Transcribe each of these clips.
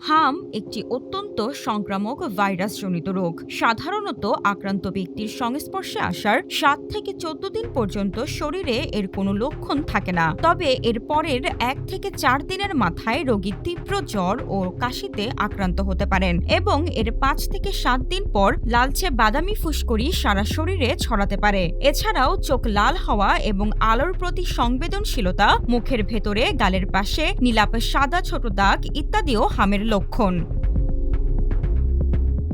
হাম একটি অত্যন্ত সংক্রামক ভাইরাসজনিত রোগ। সাধারণত আক্রান্ত ব্যক্তির সংস্পর্শে আসার ৭ থেকে ১৪ দিন পর্যন্ত শরীরে এর কোনো লক্ষণ থাকে না। তবে এর পরের ১ থেকে ৪ দিনের মাথায় রোগী তীব্র জ্বর ও কাশিতে আক্রান্ত হতে পারেন এবং এর ৫ থেকে ৭ দিন পর লালচে বাদামি ফুসকুড়ি সারা শরীরে ছড়াতে পারে। এছাড়াও চোখ লাল হওয়া এবং আলোর প্রতি সংবেদনশীলতা, মুখের ভেতরে গালের পাশে নীলাপে সাদা ছোট দাগ ইত্যাদিও হামের লক্ষণ।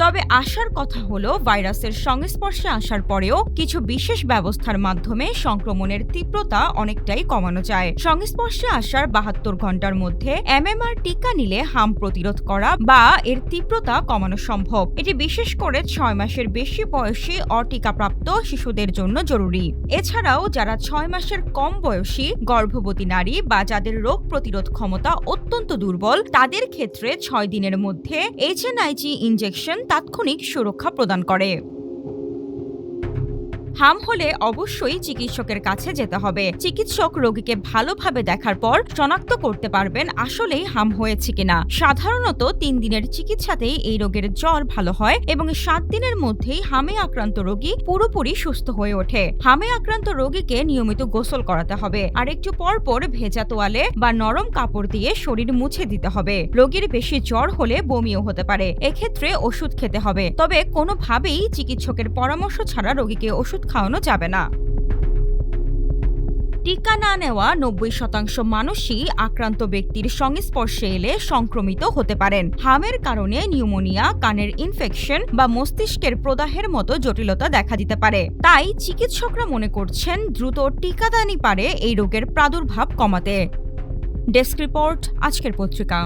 তবে আসার কথা হলো, ভাইরাসের সংস্পর্শে আসার পরেও কিছু বিশেষ ব্যবস্থার মাধ্যমে সংক্রমণের তীব্রতা অনেকটাই কমানো যায়। সংস্পর্শে আসার ৭২ ঘন্টার মধ্যে এমএমআর টিকা নিলে হাম প্রতিরোধ করা বা এর তীব্রতা কমানো সম্ভব। এটি বিশেষ করে ৬ মাসের বেশি বয়সী অটিকাপ্রাপ্ত শিশুদের জন্য জরুরি। এছাড়াও যারা ৬ মাসের কম বয়সী, গর্ভবতী নারী বা যাদের রোগ প্রতিরোধ ক্ষমতা অত্যন্ত দুর্বল, তাদের ক্ষেত্রে ৬ দিনের মধ্যে এইচএনআইজি ইনজেকশন তাৎক্ষণিক সুরক্ষা প্রদান করে। হাম হলে অবশ্যই চিকিৎসকের কাছে যেতে হবে। চিকিৎসক রোগীকে ভালোভাবে দেখার পর শনাক্ত করতে পারবেন আসলেই হাম হয়েছে কিনা। সাধারণত ৩ দিনের চিকিৎসাতেই এই রোগের জ্বর ভালো হয় এবং ৭ দিনের মধ্যেই হামে আক্রান্ত রোগী পুরোপুরি সুস্থ হয়ে ওঠে। হামে আক্রান্ত রোগীকে নিয়মিত গোসল করাতে হবে আর একটু পর পর ভেজা তোয়ালে বা নরম কাপড় দিয়ে শরীর মুছে দিতে হবে। রোগীর বেশি জ্বর হলে বমিও হতে পারে, এক্ষেত্রে ওষুধ খেতে হবে। তবে কোনোভাবেই চিকিৎসকের পরামর্শ ছাড়া রোগীকে ওষুধ খাওয়ানো যাবে না। টিকা না নেওয়া ৯০% মানুষই আক্রান্ত ব্যক্তির সংস্পর্শে এলে সংক্রমিত হতে পারেন। হামের কারণে নিউমোনিয়া, কানের ইনফেকশন বা মস্তিষ্কের প্রদাহের মতো জটিলতা দেখা দিতে পারে। তাই চিকিৎসকরা মনে করছেন দ্রুত টিকাদানই পারে এই রোগের প্রাদুর্ভাব কমাতে। ডেস্ক রিপোর্ট, আজকের পত্রিকা।